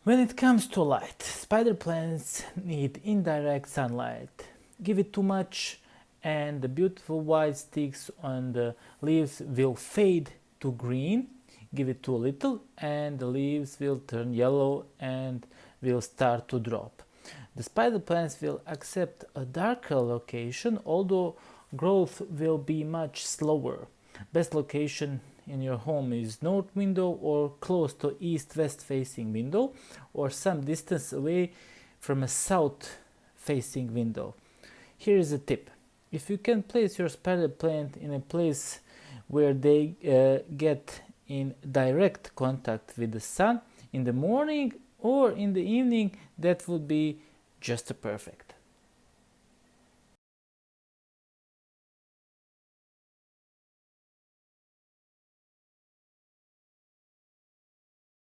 When it comes to light, spider plants need indirect sunlight. Give it too much and the beautiful white sticks on the leaves will fade to green. Give it too little and the leaves will turn yellow and will start to drop. The spider plants will accept a darker location, although growth will be much slower. Best location in your home is north window or close to east-west facing window or some distance away from a south facing window. Here is a tip. If you can place your spider plant in a place where they get in direct contact with the sun in the morning or in the evening, that would be just perfect.